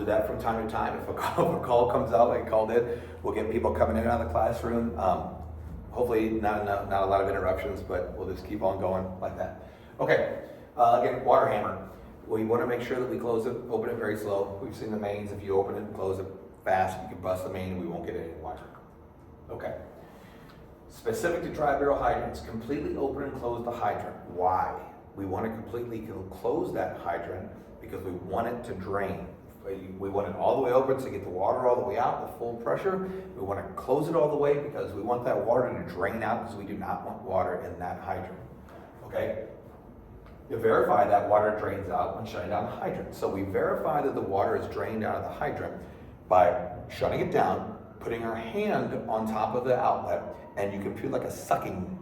do that from time to time. If a call comes out, like called in, we'll get people coming in and out of the classroom. Hopefully not a lot of interruptions, but we'll just keep on going like that. Okay, again, water hammer. We want to make sure that we close it, open it very slow. We've seen the mains, if you open it and close it fast, you can bust the main and we won't get any water. Okay. Specific to dry barrel hydrants, completely open and close the hydrant. Why? We want to completely close that hydrant because we want it to drain. We want it all the way open to get the water all the way out, the full pressure. We want to close it all the way because we want that water to drain out because we do not want water in that hydrant. Okay? You verify that water drains out when shutting down the hydrant. So we verify that the water is drained out of the hydrant by shutting it down, putting our hand on top of the outlet, and you can feel like a sucking,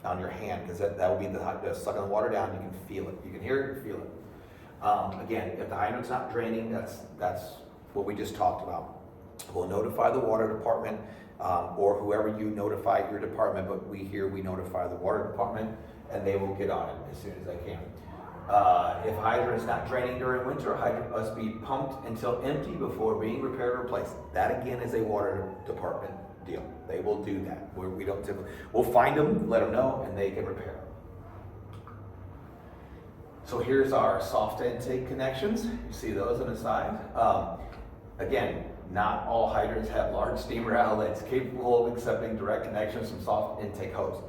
on your hand, because that will be the sucking the water down. You can feel it. You can hear it, you feel it. Again, if the hydrant's not draining, that's what we just talked about. We'll notify the water department, or whoever you notify your department, but we notify the water department, and they will get on it as soon as they can. If a hydrant is not draining during winter, a hydrant must be pumped until empty before being repaired or replaced. That again is a water department deal. They will do that. We don't typically, we'll find them, let them know, and they can repair them. So here's our soft intake connections. You see those on the side. Again, not all hydrants have large steamer outlets capable of accepting direct connections from soft intake hose.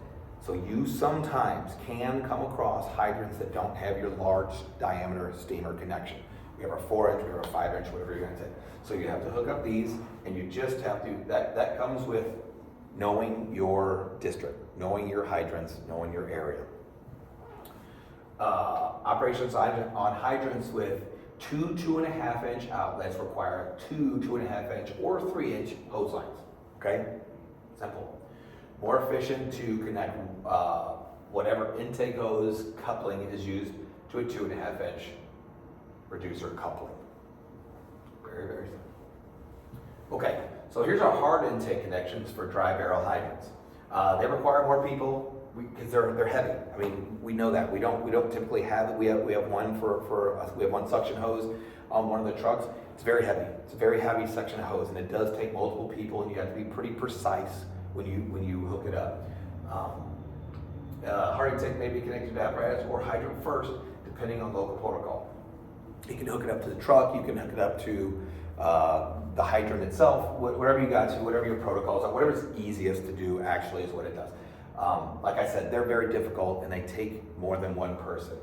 So you sometimes can come across hydrants that don't have your large diameter steamer connection. We have our 4-inch, we have our 5-inch, whatever you're gonna take. So you have to hook up these, and you just have to, that comes with knowing your district, knowing your hydrants, knowing your area. Operations on hydrants with 2.5-inch outlets require 2.5-inch or 3-inch hose lines, okay? Simple. More efficient to connect whatever intake hose coupling is used to a 2.5-inch reducer coupling. Very, very simple. Okay, so here's our hard intake connections for dry barrel hydrants. They require more people because they're heavy. I mean, we know that. We don't typically have it. We have one we have one suction hose on one of the trucks. It's very heavy. It's a very heavy section of hose, and it does take multiple people, and you have to be pretty precise when you hook it up. Hard intake may be connected to apparatus or hydrant first, depending on local protocol. You can hook it up to the truck, you can hook it up to the hydrant itself, whatever you got to, whatever your protocols are, whatever's easiest to do actually is what it does. Like I said, they're very difficult and they take more than one person.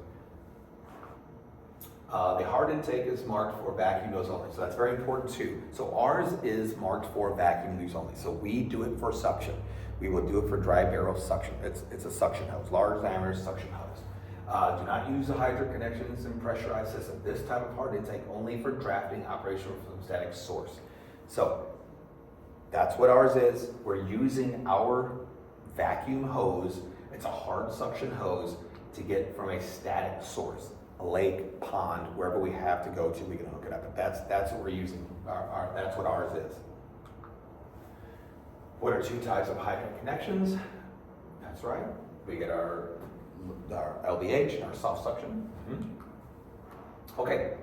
The hard intake is marked for vacuum use only, so that's very important too. So ours is marked for vacuum use only, so we do it for suction. We will do it for dry barrel suction. It's a suction hose, large diameter suction hose. Do not use the hydrant connections in pressurized system. This type of hard intake only for drafting operational from static source. So that's what ours is. We're using our vacuum hose. It's a hard suction hose to get from a static source. A lake, pond, wherever we have to go to, we can hook it up. But that's what we're using. That's what ours is. What are 2 types of hydrant connections? That's right. We get our LVH, our soft suction. Okay,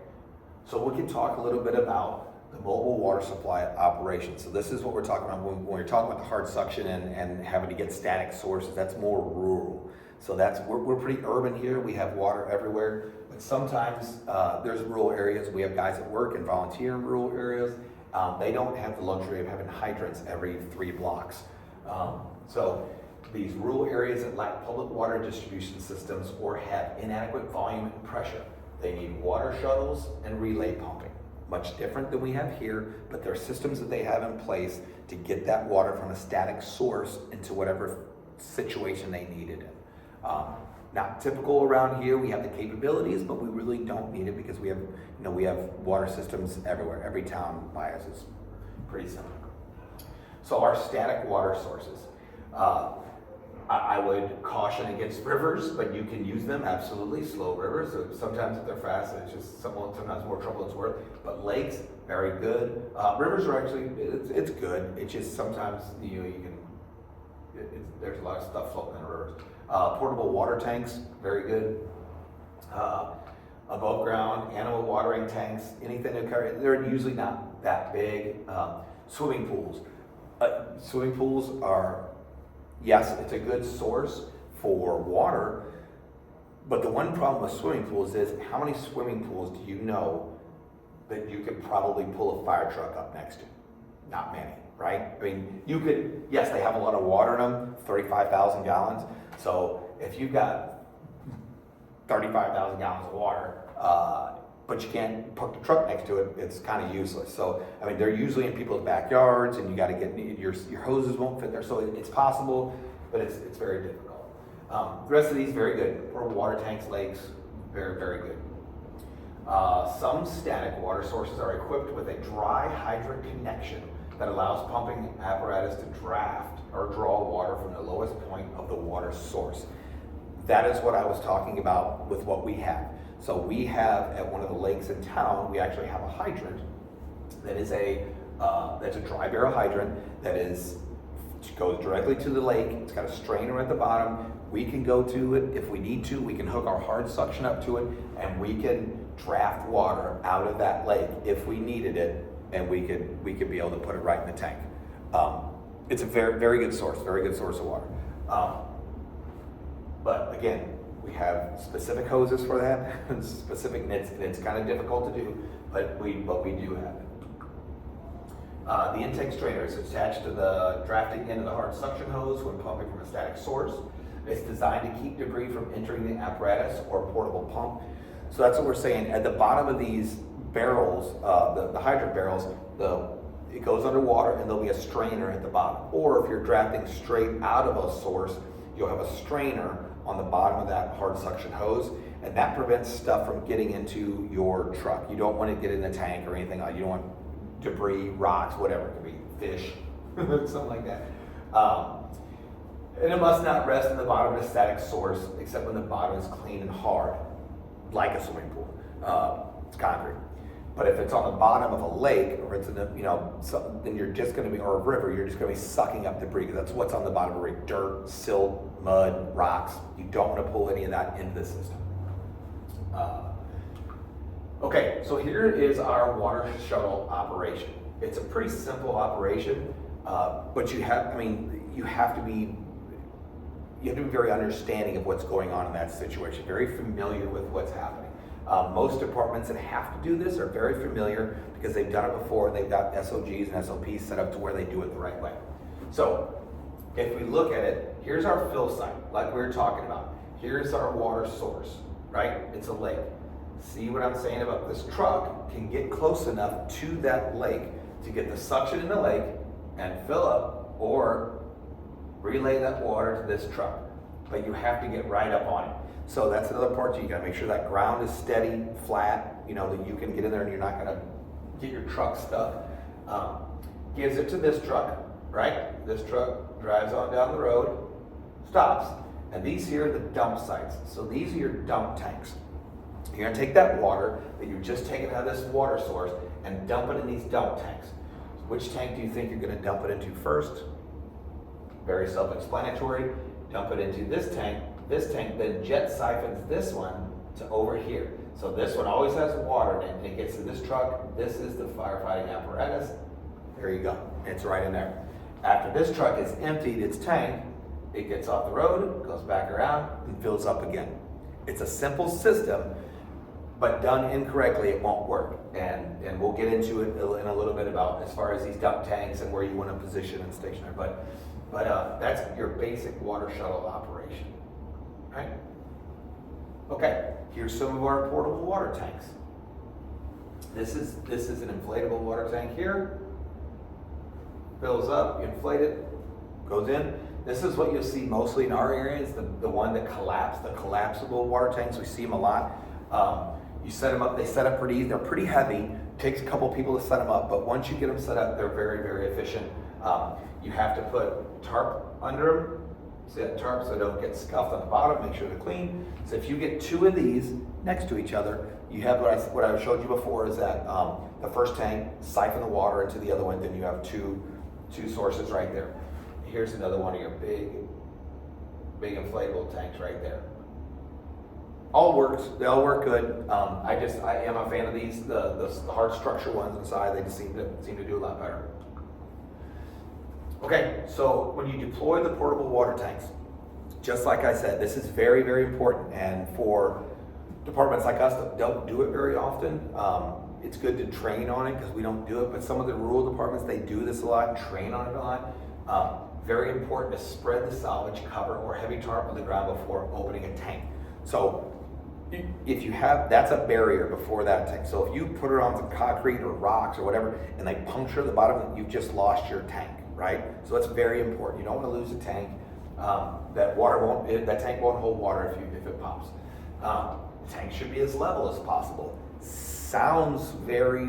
so we can talk a little bit about the mobile water supply operation. So this is what we're talking about when we're talking about the hard suction and having to get static sources. That's more rural. So we're pretty urban here. We have water everywhere, but sometimes there's rural areas. We have guys that work and volunteer in rural areas. They don't have the luxury of having hydrants every 3 blocks. So these rural areas that lack public water distribution systems or have inadequate volume and pressure, they need water shuttles and relay pumping. Much different than we have here, but there are systems that they have in place to get that water from a static source into whatever situation they need it in. Not typical around here. We have the capabilities, but we really don't need it because we have water systems everywhere. Every town by us is pretty simple. So our static water sources. I would caution against rivers, but you can use them, absolutely. Slow rivers, so sometimes if they're fast, it's just sometimes more trouble than it's worth. But lakes, very good. Rivers are actually, it's good. It's just sometimes there's a lot of stuff floating in the rivers. Portable water tanks, very good. above ground, animal watering tanks, anything that carry, they're usually not that big. Swimming pools. Swimming pools are, yes, it's a good source for water, but the one problem with swimming pools is how many swimming pools do you know that you could probably pull a fire truck up next to? Not many, right? I mean, you could, yes, they have a lot of water in them, 35,000 gallons. So if you've got 35,000 gallons of water, but you can't park the truck next to it, it's kind of useless. So, I mean, they're usually in people's backyards, and you got to get, your hoses won't fit there. So it's possible, but it's very difficult. The rest of these, very good. Portable water tanks, lakes, very, very good. Some static water sources are equipped with a dry hydrant connection that allows pumping apparatus to draft or draw water from the lowest point of the water source. That is what I was talking about with what we have. So we have at one of the lakes in town, we actually have a hydrant that is that's a dry barrel hydrant that goes directly to the lake. It's got a strainer at the bottom. We can go to it if we need to. We can hook our hard suction up to it, and we can draft water out of that lake if we needed it, and we could be able to put it right in the tank. It's a very, very good source of water. But again, we have specific hoses for that, specific nits, and it's kind of difficult to do, but we do have it. The intake strainer is attached to the drafting end of the hard suction hose when pumping from a static source. It's designed to keep debris from entering the apparatus or portable pump. So that's what we're saying. At the bottom of these barrels, the hydrant barrels, it goes underwater, and there'll be a strainer at the bottom. Or if you're drafting straight out of a source, you'll have a strainer on the bottom of that hard suction hose, and that prevents stuff from getting into your truck. You don't want to get in the tank or anything like that. You don't want debris, rocks, whatever. It could be fish, something like that. And it must not rest in the bottom of a static source except when the bottom is clean and hard, like a swimming pool. It's concrete. But if it's on the bottom of a lake, or it's in a, then you're just going to be, or a river, you're just going to be sucking up debris, because that's what's on the bottom of a lake: dirt, silt, mud, rocks. You don't want to pull any of that into the system. Okay, so here is our water shuttle operation. It's a pretty simple operation, but you have to be very understanding of what's going on in that situation, very familiar with what's happening. Most departments that have to do this are very familiar because they've done it before. They've got SOGs and SOPs set up to where they do it the right way. So if we look at it, here's our fill site, like we were talking about. Here's our water source, right? It's a lake. See what I'm saying about this truck can get close enough to that lake to get the suction in the lake and fill up, or relay that water to this truck. But you have to get right up on it. So that's another part. You got to make sure that ground is steady, flat, that you can get in there and you're not going to get your truck stuck. Gives it to this truck, right? This truck drives on down the road, stops, and these here are the dump sites. So these are your dump tanks. You're going to take that water that you've just taken out of this water source and dump it in these dump tanks. Which tank do you think you're going to dump it into first? Very self-explanatory. Dump it into this tank. This tank then jet siphons this one to over here. So this one always has water in it, and it gets in this truck. This is the firefighting apparatus. There you go. It's right in there. After this truck has emptied its tank, it gets off the road, goes back around, and fills up again. It's a simple system, but done incorrectly, it won't work. And we'll get into it in a little bit about as far as these dump tanks and where you want to position and stationary. But that's your basic water shuttle operation. Right? Okay, here's some of our portable water tanks. This is an inflatable water tank here. Fills up, you inflate it, goes in. This is what you'll see mostly in our area, is the one that the collapsible water tanks. We see them a lot. You set them up, they set up pretty easy. They're pretty heavy. Takes a couple people to set them up, but once you get them set up, they're very, very efficient. You have to put tarp under them. See that tarp so they don't get scuffed on the bottom, make sure they're clean. So if you get two of these next to each other, you have what I showed you before, is that the first tank siphon the water into the other one, then you have two sources right there. Here's another one of your big inflatable tanks right there. all works. They all work good. I am a fan of these. The hard structure ones inside, they just seem to do a lot better. Okay, so when you deploy the portable water tanks, just like I said, this is very, very important. And for departments like us that don't do it very often, it's good to train on it because we don't do it. But some of the rural departments, they do this a lot and train on it a lot. Very important to spread the salvage cover or heavy tarp on the ground before opening a tank. So if you have, that's a barrier before that tank. So if you put it on some concrete or rocks or whatever, and they puncture the bottom, you've just lost your tank, right? So it's very important. You don't want to lose a tank. That tank won't hold water if it pops. The tank should be as level as possible. Sounds very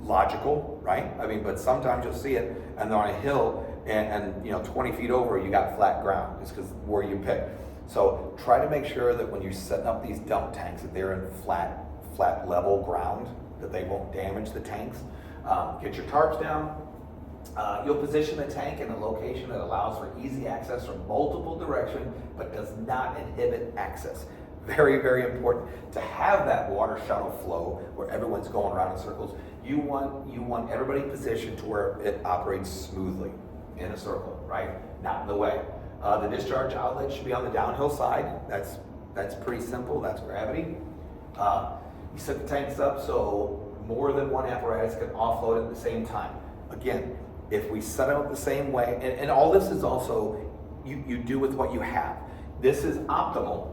logical, right? I mean, but sometimes you'll see it, and they're on a hill, and 20 feet over, you got flat ground. It's because where you pick. So try to make sure that when you're setting up these dump tanks, that they're in flat level ground, that they won't damage the tanks. Get your tarps down. You'll position the tank in a location that allows for easy access from multiple directions, but does not inhibit access. Very, very important to have that water shuttle flow where everyone's going around in circles. You want everybody positioned to where it operates smoothly in a circle, right? Not in the way. The discharge outlet should be on the downhill side. That's pretty simple. That's gravity. You set the tanks up so more than one apparatus can offload at the same time. Again, if we set it up the same way, and all this is also, you do with what you have. This is optimal,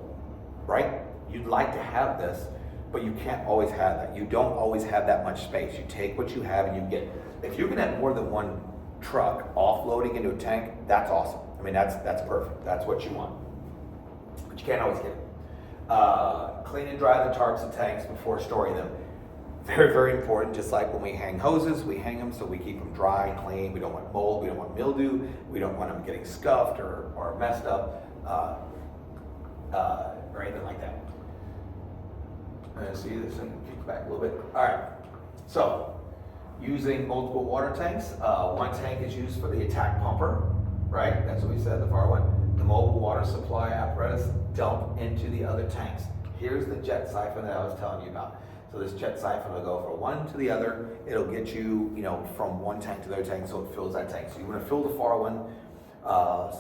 right? You'd like to have this, but you can't always have that. You don't always have that much space. You take what you have and you get, if you can have more than one truck offloading into a tank, that's awesome. I mean, that's perfect. That's what you want. But you can't always get it. Clean and dry the tarps and tanks before storing them. Very, very important. Just like when we hang hoses, we hang them so we keep them dry and clean. We don't want mold, we don't want mildew, we don't want them getting scuffed or messed up, or anything like that. See this thing, kick back a little bit. All right, so using multiple water tanks. One tank is used for the attack pumper, right? That's what we said, the far one. The mobile water supply apparatus dump into the other tanks. Here's the jet siphon that I was telling you about. So this jet siphon will go from one to the other. It'll get you, from one tank to the other tank, so it fills that tank. So you want to fill the far one,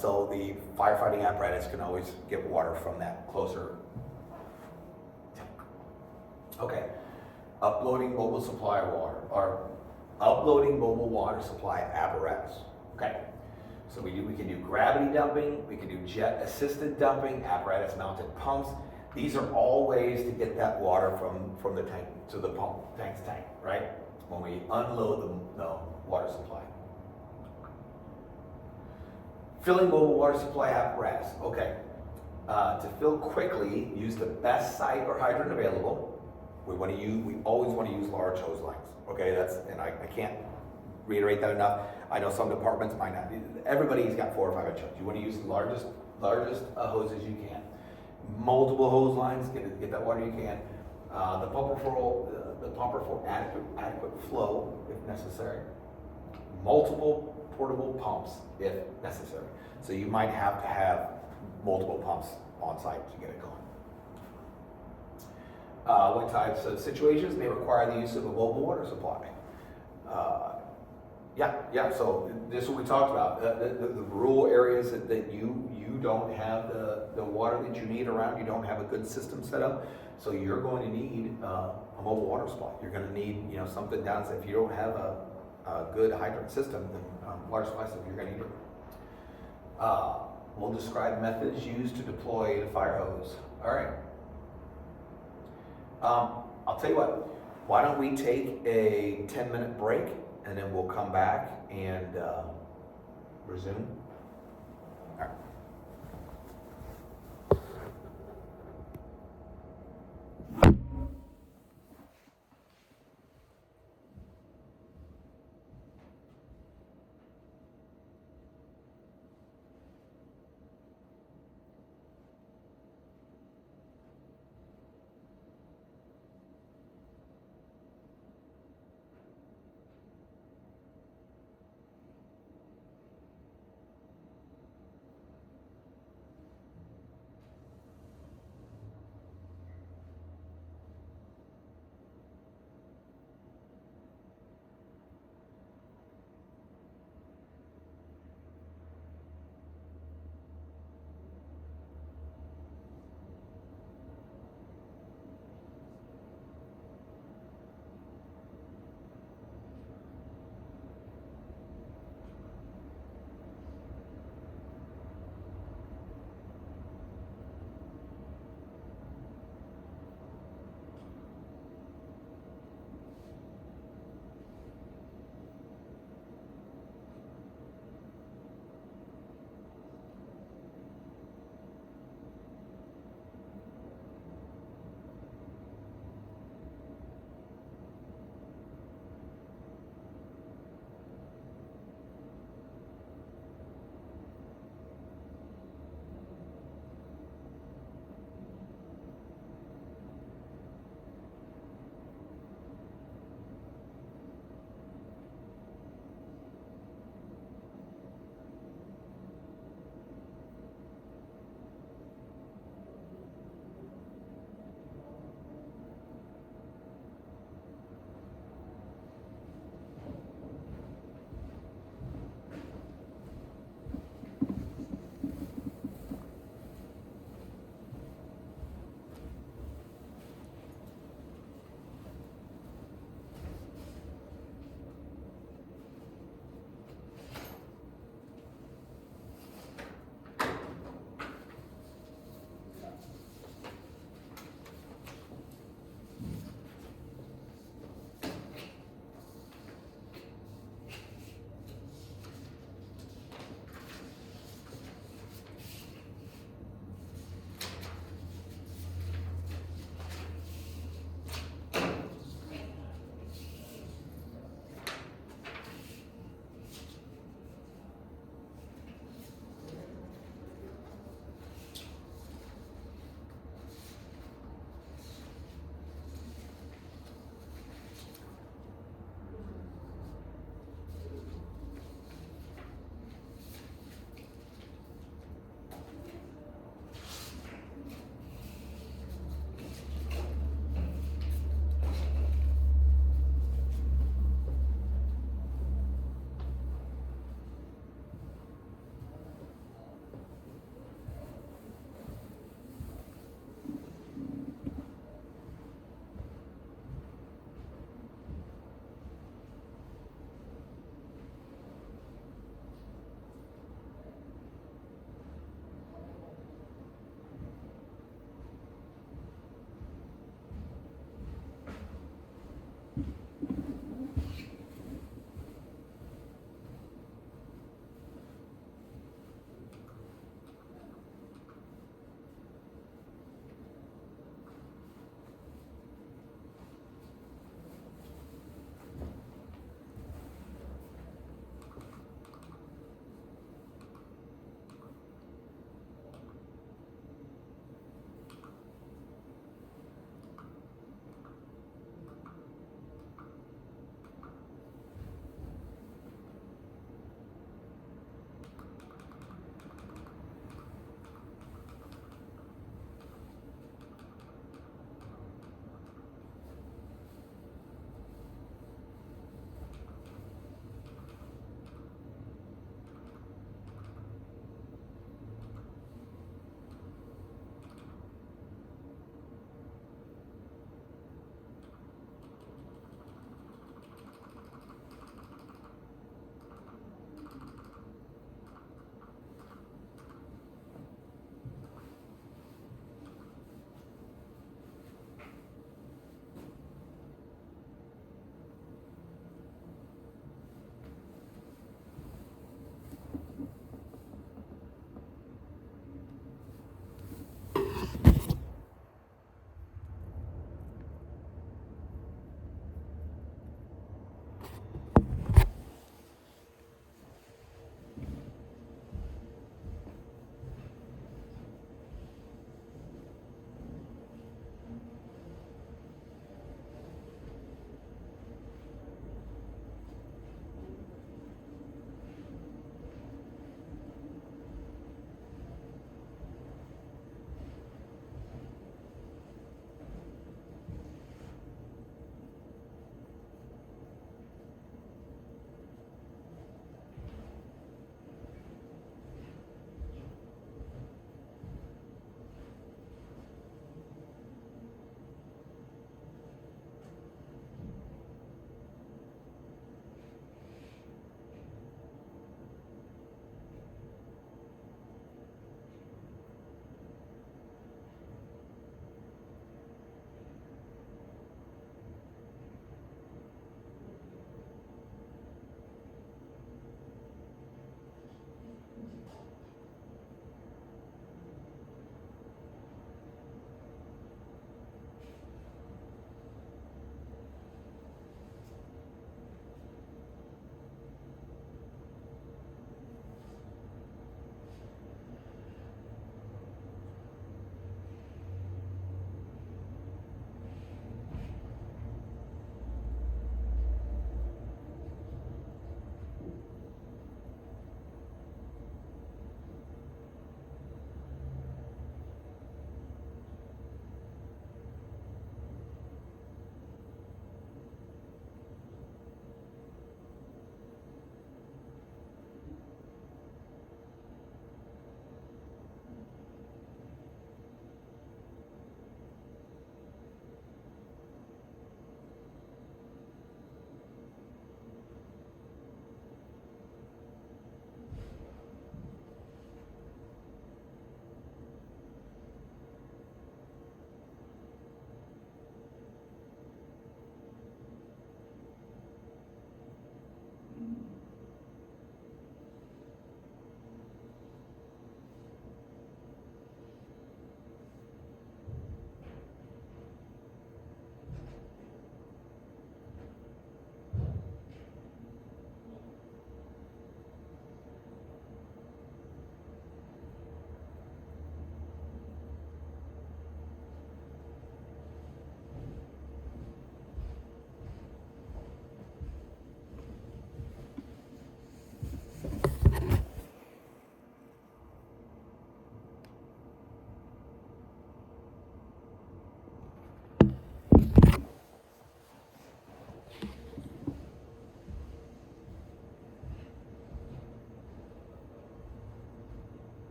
so the firefighting apparatus can always get water from that closer tank. Okay, uploading mobile supply water, or uploading mobile water supply apparatus. Okay, so we can do gravity dumping, we can do jet assisted dumping, apparatus mounted pumps. These are all ways to get that water from the tank to the tank's tank, right? When we unload the water supply. Filling mobile water supply apparatus. Okay. To fill quickly, use the best site or hydrant available. We always want to use large hose lines. Okay, and I can't reiterate that enough. I know some departments might not. Everybody's got 4 or 5 inch hose. You want to use the largest hoses you can. Multiple hose lines, get that water you can. The pumper for adequate flow if necessary. Multiple portable pumps if necessary. So you might have to have multiple pumps on site to get it going. What types of situations may require the use of a mobile water supply? So this is what we talked about. The rural areas that you don't have the water that you need around, you don't have a good system set up, so you're going to need a mobile water supply. You're going to need something down. So if you don't have a good hydrant system, then water supply system, you're going to need it. We'll describe methods used to deploy the fire hose. All right. I'll tell you what. Why don't we take a 10-minute break? And then we'll come back and resume. All right.